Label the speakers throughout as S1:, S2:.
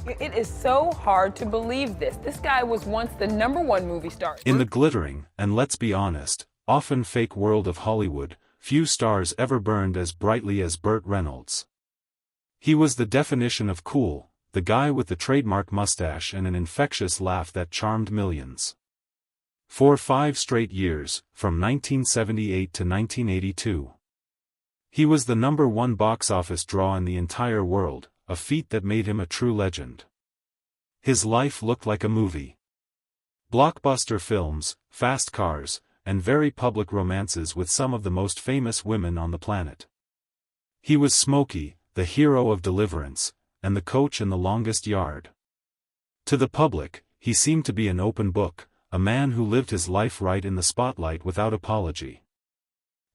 S1: It is so hard to believe this. This guy was once the #1 movie star.
S2: In the glittering, and let's be honest, often fake world of Hollywood, few stars ever burned as brightly as Burt Reynolds. He was the definition of cool, the guy with the trademark mustache and an infectious laugh that charmed millions. For 5 straight years, from 1978 to 1982. He was the #1 box office draw in the entire world, a feat that made him a true legend. His life looked like a movie. Blockbuster films, fast cars, and very public romances with some of the most famous women on the planet. He was Smokey, the hero of Deliverance, and the coach in The Longest Yard. To the public, he seemed to be an open book, a man who lived his life right in the spotlight without apology.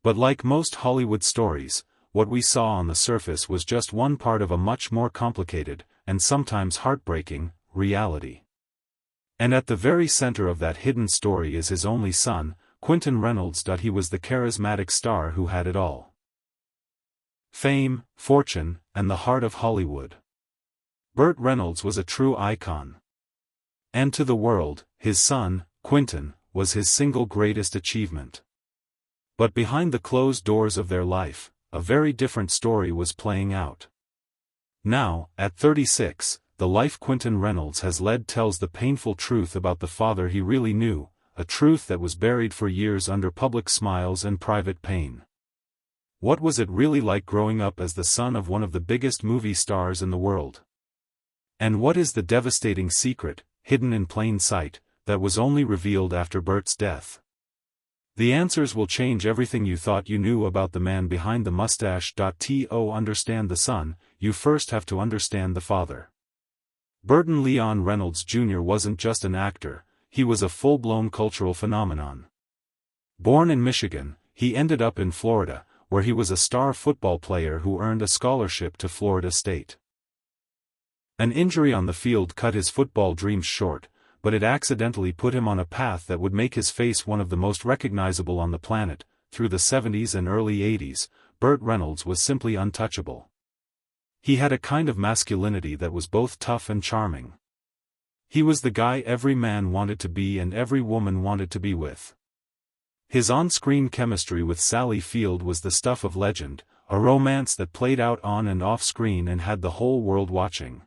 S2: But like most Hollywood stories, what we saw on the surface was just one part of a much more complicated, and sometimes heartbreaking, reality. And at the very center of that hidden story is his only son, Quentin Reynolds. He was the charismatic star who had it all. Fame, fortune, and the heart of Hollywood. Burt Reynolds was a true icon. And to the world, his son, Quentin, was his single greatest achievement. But behind the closed doors of their life, a very different story was playing out. Now, at 36, the life Quentin Reynolds has led tells the painful truth about the father he really knew, a truth that was buried for years under public smiles and private pain. What was it really like growing up as the son of one of the biggest movie stars in the world? And what is the devastating secret, hidden in plain sight, that was only revealed after Burt's death? The answers will change everything you thought you knew about the man behind the mustache. To understand the son, you first have to understand the father. Burton Leon Reynolds Jr. wasn't just an actor, he was a full-blown cultural phenomenon. Born in Michigan, he ended up in Florida, where he was a star football player who earned a scholarship to Florida State. An injury on the field cut his football dreams short, but it accidentally put him on a path that would make his face one of the most recognizable on the planet. Through the 70s and early 80s, Burt Reynolds was simply untouchable. He had a kind of masculinity that was both tough and charming. He was the guy every man wanted to be and every woman wanted to be with. His on-screen chemistry with Sally Field was the stuff of legend, a romance that played out on and off-screen and had the whole world watching.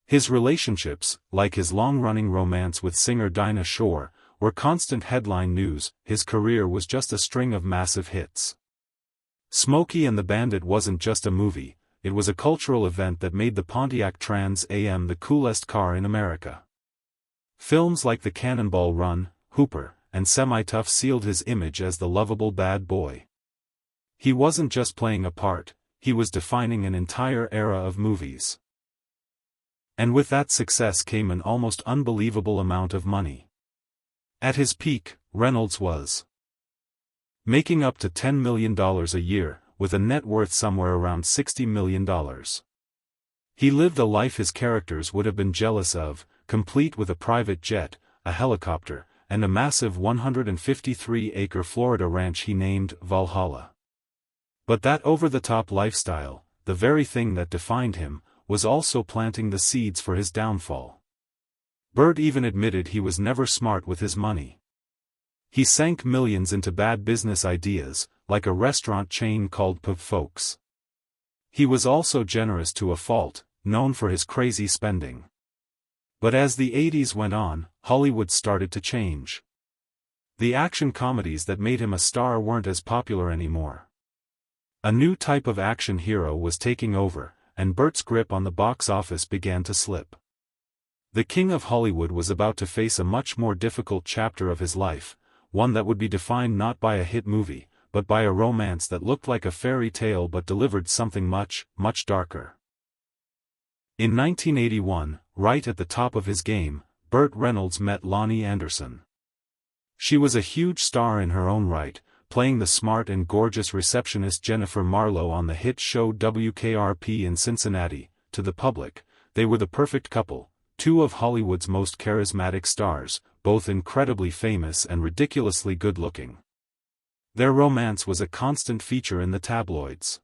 S2: His relationships, like his long-running romance with singer Dinah Shore, were constant headline news. His career was just a string of massive hits. Smokey and the Bandit wasn't just a movie, it was a cultural event that made the Pontiac Trans Am the coolest car in America. Films like The Cannonball Run, Hooper, and Semi-Tough sealed his image as the lovable bad boy. He wasn't just playing a part, he was defining an entire era of movies. And with that success came an almost unbelievable amount of money. At his peak, Reynolds was making up to $10 million a year, with a net worth somewhere around $60 million. He lived a life his characters would have been jealous of, complete with a private jet, a helicopter, and a massive 153-acre Florida ranch he named Valhalla. But that over-the-top lifestyle, the very thing that defined him, was also planting the seeds for his downfall. Burt even admitted he was never smart with his money. He sank millions into bad business ideas, like a restaurant chain called Pub Folks. He was also generous to a fault, known for his crazy spending. But as the 80s went on, Hollywood started to change. The action comedies that made him a star weren't as popular anymore. A new type of action hero was taking over, and Burt's grip on the box office began to slip. The king of Hollywood was about to face a much more difficult chapter of his life, one that would be defined not by a hit movie, but by a romance that looked like a fairy tale but delivered something much, much darker. In 1981, right at the top of his game, Burt Reynolds met Lonnie Anderson. She was a huge star in her own right, playing the smart and gorgeous receptionist Jennifer Marlowe on the hit show WKRP in Cincinnati. To the public, they were the perfect couple, two of Hollywood's most charismatic stars, both incredibly famous and ridiculously good-looking. Their romance was a constant feature in the tabloids.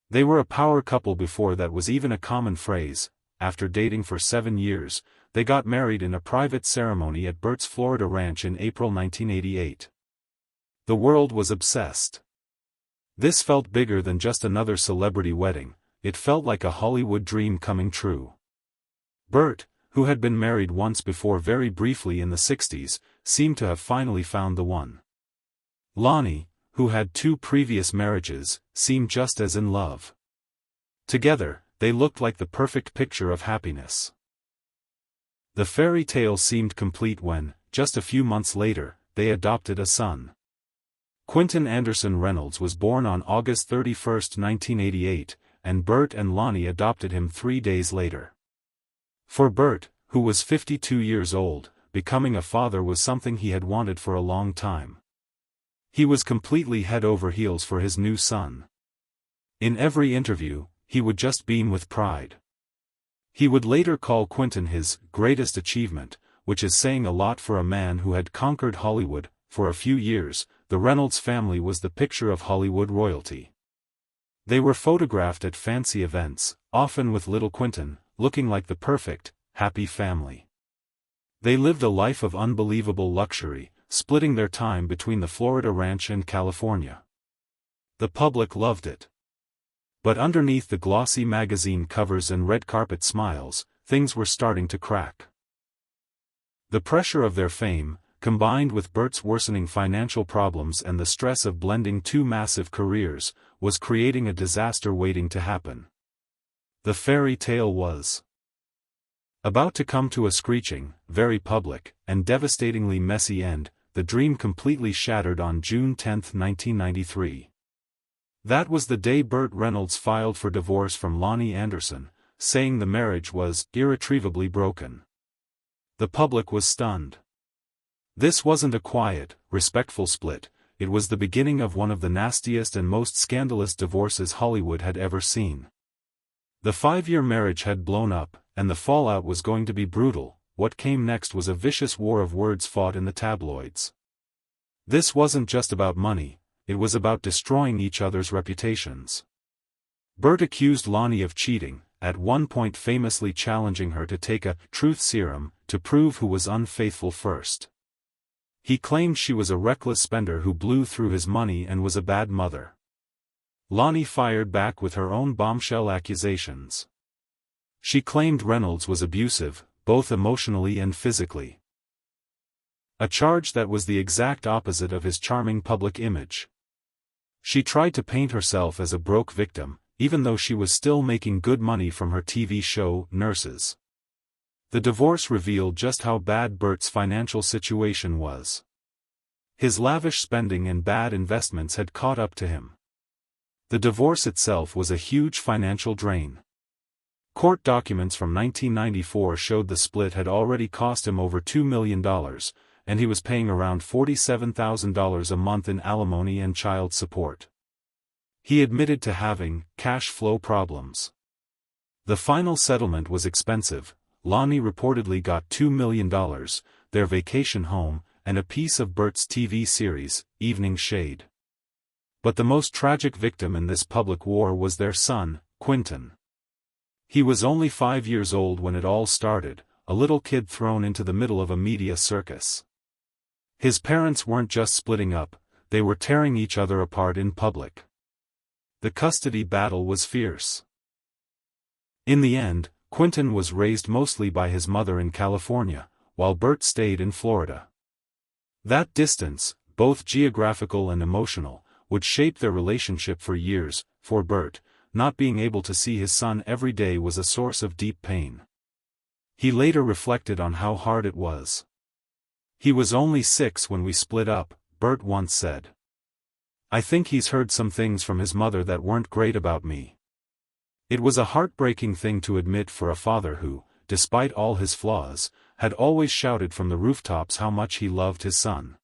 S2: They were a power couple before that was even a common phrase, after dating for 7 years, they got married in a private ceremony at Burt's Florida ranch in April 1988. The world was obsessed. This felt bigger than just another celebrity wedding, it felt like a Hollywood dream coming true. Burt, who had been married once before very briefly in the 60s, seemed to have finally found the one. Lonnie, who had 2 previous marriages, seemed just as in love. Together, they looked like the perfect picture of happiness. The fairy tale seemed complete when, just a few months later, they adopted a son. Quentin Anderson Reynolds was born on August 31, 1988, and Burt and Lonnie adopted him 3 days later. For Burt, who was 52 years old, becoming a father was something he had wanted for a long time. He was completely head over heels for his new son. In every interview, he would just beam with pride. He would later call Quentin his greatest achievement, which is saying a lot for a man who had conquered Hollywood. For a few years, the Reynolds family was the picture of Hollywood royalty. They were photographed at fancy events, often with little Quentin, looking like the perfect, happy family. They lived a life of unbelievable luxury, splitting their time between the Florida ranch and California. The public loved it. But underneath the glossy magazine covers and red carpet smiles, things were starting to crack. The pressure of their fame, combined with Burt's worsening financial problems and the stress of blending 2 massive careers, was creating a disaster waiting to happen. The fairy tale was about to come to a screeching, very public, and devastatingly messy end. The dream completely shattered on June 10, 1993. That was the day Burt Reynolds filed for divorce from Lonnie Anderson, saying the marriage was irretrievably broken. The public was stunned. This wasn't a quiet, respectful split, it was the beginning of one of the nastiest and most scandalous divorces Hollywood had ever seen. The 5-year marriage had blown up, and the fallout was going to be brutal. What came next was a vicious war of words fought in the tabloids. This wasn't just about money, it was about destroying each other's reputations. Burt accused Lonnie of cheating, at one point famously challenging her to take a truth serum to prove who was unfaithful first. He claimed she was a reckless spender who blew through his money and was a bad mother. Lonnie fired back with her own bombshell accusations. She claimed Reynolds was abusive, both emotionally and physically. A charge that was the exact opposite of his charming public image. She tried to paint herself as a broke victim, even though she was still making good money from her TV show, Nurses. The divorce revealed just how bad Burt's financial situation was. His lavish spending and bad investments had caught up to him. The divorce itself was a huge financial drain. Court documents from 1994 showed the split had already cost him over $2 million, and he was paying around $47,000 a month in alimony and child support. He admitted to having cash flow problems. The final settlement was expensive. Lonnie reportedly got $2 million, their vacation home, and a piece of Burt's TV series, Evening Shade. But the most tragic victim in this public war was their son, Quentin. He was only 5 years old when it all started, a little kid thrown into the middle of a media circus. His parents weren't just splitting up, they were tearing each other apart in public. The custody battle was fierce. In the end, Quentin was raised mostly by his mother in California, while Burt stayed in Florida. That distance, both geographical and emotional, would shape their relationship for years. For Burt, not being able to see his son every day was a source of deep pain. He later reflected on how hard it was. "He was only 6 when we split up," Burt once said. "I think he's heard some things from his mother that weren't great about me." It was a heartbreaking thing to admit for a father who, despite all his flaws, had always shouted from the rooftops how much he loved his son.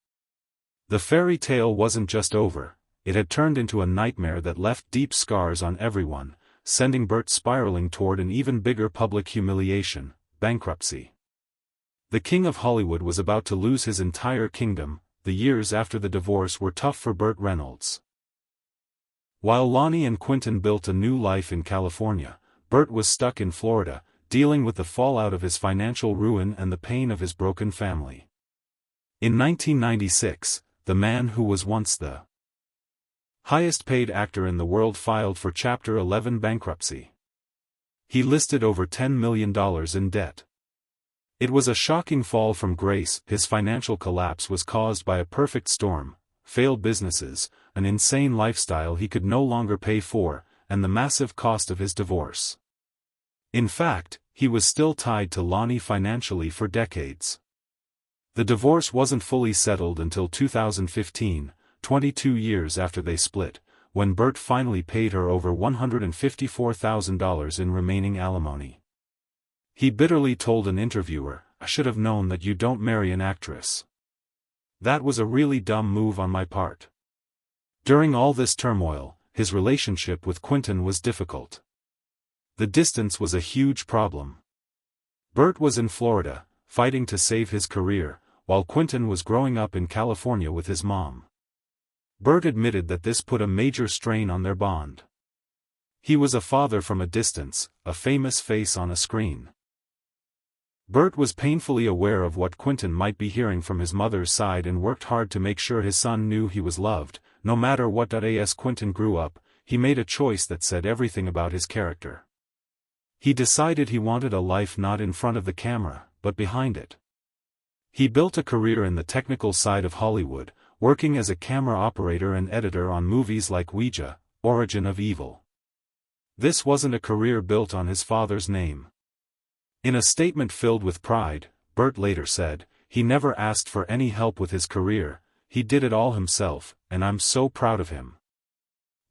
S2: The fairy tale wasn't just over, it had turned into a nightmare that left deep scars on everyone, sending Burt spiraling toward an even bigger public humiliation, bankruptcy. The king of Hollywood was about to lose his entire kingdom. The years after the divorce were tough for Burt Reynolds. While Lonnie and Quentin built a new life in California, Burt was stuck in Florida, dealing with the fallout of his financial ruin and the pain of his broken family. In 1996, the man who was once the highest-paid actor in the world filed for Chapter 11 bankruptcy. He listed over $10 million in debt. It was a shocking fall from grace. His financial collapse was caused by a perfect storm, failed businesses, an insane lifestyle he could no longer pay for, and the massive cost of his divorce. In fact, he was still tied to Lonnie financially for decades. The divorce wasn't fully settled until 2015, 22 years after they split, when Burt finally paid her over $154,000 in remaining alimony. He bitterly told an interviewer, "I should have known that you don't marry an actress. That was a really dumb move on my part." During all this turmoil, his relationship with Quentin was difficult. The distance was a huge problem. Burt was in Florida, fighting to save his career, while Quentin was growing up in California with his mom. Burt admitted that this put a major strain on their bond. He was a father from a distance, a famous face on a screen. Burt was painfully aware of what Quentin might be hearing from his mother's side and worked hard to make sure his son knew he was loved. No matter what. As Quentin grew up, he made a choice that said everything about his character. He decided he wanted a life not in front of the camera, but behind it. He built a career in the technical side of Hollywood, working as a camera operator and editor on movies like Ouija, Origin of Evil. This wasn't a career built on his father's name. In a statement filled with pride, Burt later said, "He never asked for any help with his career, he did it all himself, and I'm so proud of him."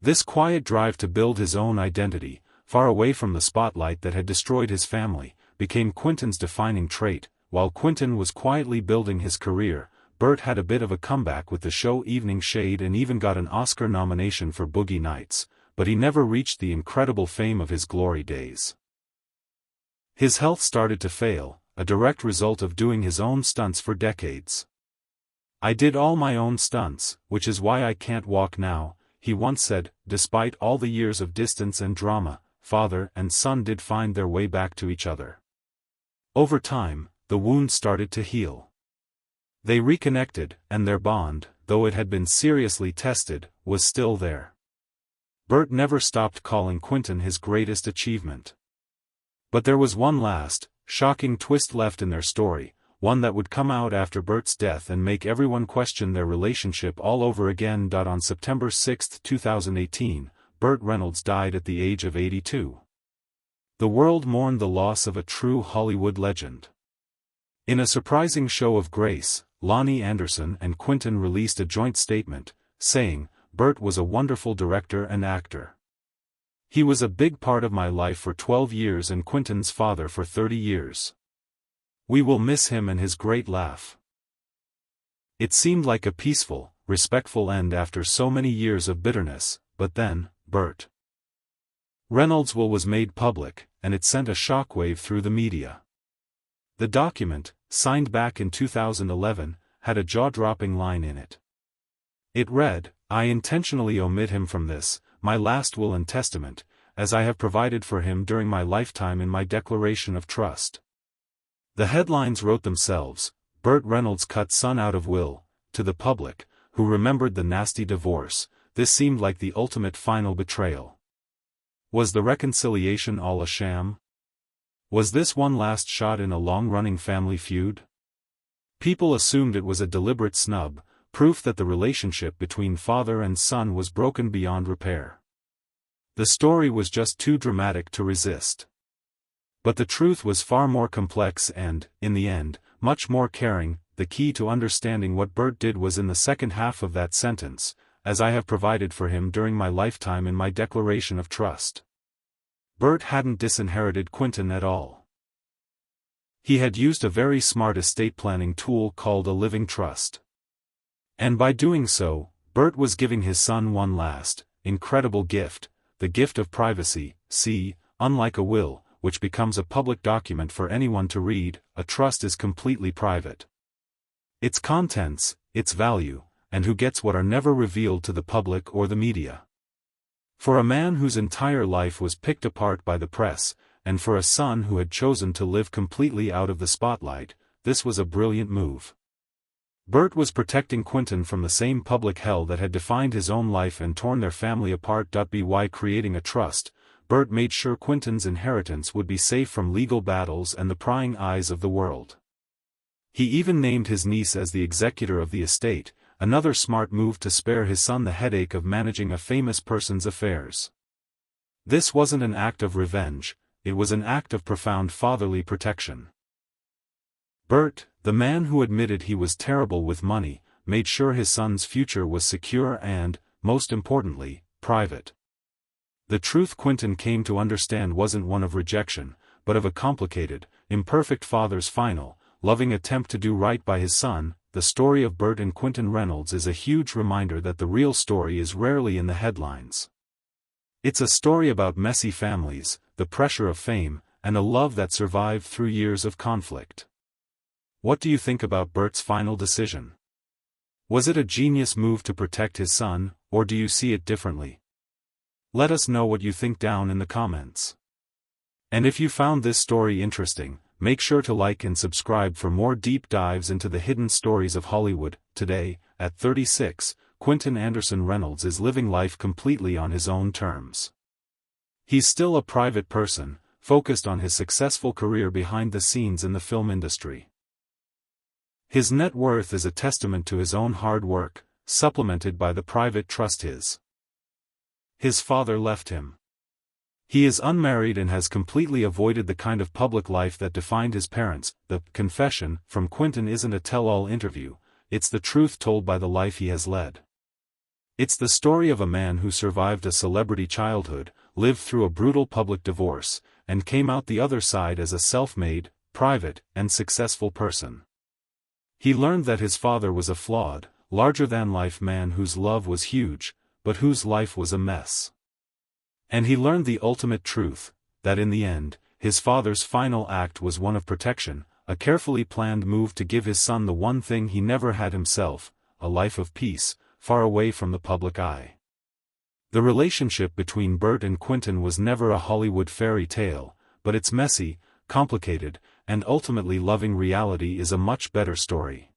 S2: This quiet drive to build his own identity, far away from the spotlight that had destroyed his family, became Quentin's defining trait. While Quentin was quietly building his career, Burt had a bit of a comeback with the show Evening Shade and even got an Oscar nomination for Boogie Nights, but he never reached the incredible fame of his glory days. His health started to fail, a direct result of doing his own stunts for decades. "I did all my own stunts, which is why I can't walk now," he once said. Despite all the years of distance and drama, father and son did find their way back to each other. Over time, the wound started to heal. They reconnected, and their bond, though it had been seriously tested, was still there. Burt never stopped calling Quentin his greatest achievement. But there was one last, shocking twist left in their story, one that would come out after Burt's death and make everyone question their relationship all over again. On September 6, 2018, Burt Reynolds died at the age of 82. The world mourned the loss of a true Hollywood legend. In a surprising show of grace, Lonnie Anderson and Quentin released a joint statement, saying, "Burt was a wonderful director and actor. He was a big part of my life for 12 years and Quentin's father for 30 years. We will miss him and his great laugh." It seemed like a peaceful, respectful end after so many years of bitterness, but then, Burt Reynolds' will was made public, and it sent a shockwave through the media. The document, signed back in 2011, had a jaw-dropping line in it. It read, "I intentionally omit him from this, my last will and testament, as I have provided for him during my lifetime in my declaration of trust." The headlines wrote themselves. Burt Reynolds cut son out of will. To the public, who remembered the nasty divorce, this seemed like the ultimate final betrayal. Was the reconciliation all a sham? Was this one last shot in a long-running family feud? People assumed it was a deliberate snub, proof that the relationship between father and son was broken beyond repair. The story was just too dramatic to resist. But the truth was far more complex and, in the end, much more caring. The key to understanding what Burt did was in the second half of that sentence, "as I have provided for him during my lifetime in my declaration of trust." Burt hadn't disinherited Quentin at all. He had used a very smart estate planning tool called a living trust. And by doing so, Burt was giving his son one last, incredible gift, the gift of privacy. See, unlike a will, which becomes a public document for anyone to read, a trust is completely private. Its contents, its value, and who gets what are never revealed to the public or the media. For a man whose entire life was picked apart by the press, and for a son who had chosen to live completely out of the spotlight, this was a brilliant move. Burt was protecting Quentin from the same public hell that had defined his own life and torn their family apart. By creating a trust, Burt made sure Quentin's inheritance would be safe from legal battles and the prying eyes of the world. He even named his niece as the executor of the estate, another smart move to spare his son the headache of managing a famous person's affairs. This wasn't an act of revenge, it was an act of profound fatherly protection. Burt, the man who admitted he was terrible with money, made sure his son's future was secure and, most importantly, private. The truth Quentin came to understand wasn't one of rejection, but of a complicated, imperfect father's final, loving attempt to do right by his son. The story of Burt and Quentin Reynolds is a huge reminder that the real story is rarely in the headlines. It's a story about messy families, the pressure of fame, and a love that survived through years of conflict. What do you think about Burt's final decision? Was it a genius move to protect his son, or do you see it differently? Let us know what you think down in the comments. And if you found this story interesting, make sure to like and subscribe for more deep dives into the hidden stories of Hollywood. Today, at 36, Quentin Anderson Reynolds is living life completely on his own terms. He's still a private person, focused on his successful career behind the scenes in the film industry. His net worth is a testament to his own hard work, supplemented by the private trust his father left him. He is unmarried and has completely avoided the kind of public life that defined his parents. The confession from Quentin isn't a tell-all interview, it's the truth told by the life he has led. It's the story of a man who survived a celebrity childhood, lived through a brutal public divorce, and came out the other side as a self-made, private, and successful person. He learned that his father was a flawed, larger-than-life man whose love was huge, but whose life was a mess. And he learned the ultimate truth, that in the end, his father's final act was one of protection, a carefully planned move to give his son the one thing he never had himself, a life of peace, far away from the public eye. The relationship between Burt and Quentin was never a Hollywood fairy tale, but its messy, complicated, and ultimately loving reality is a much better story.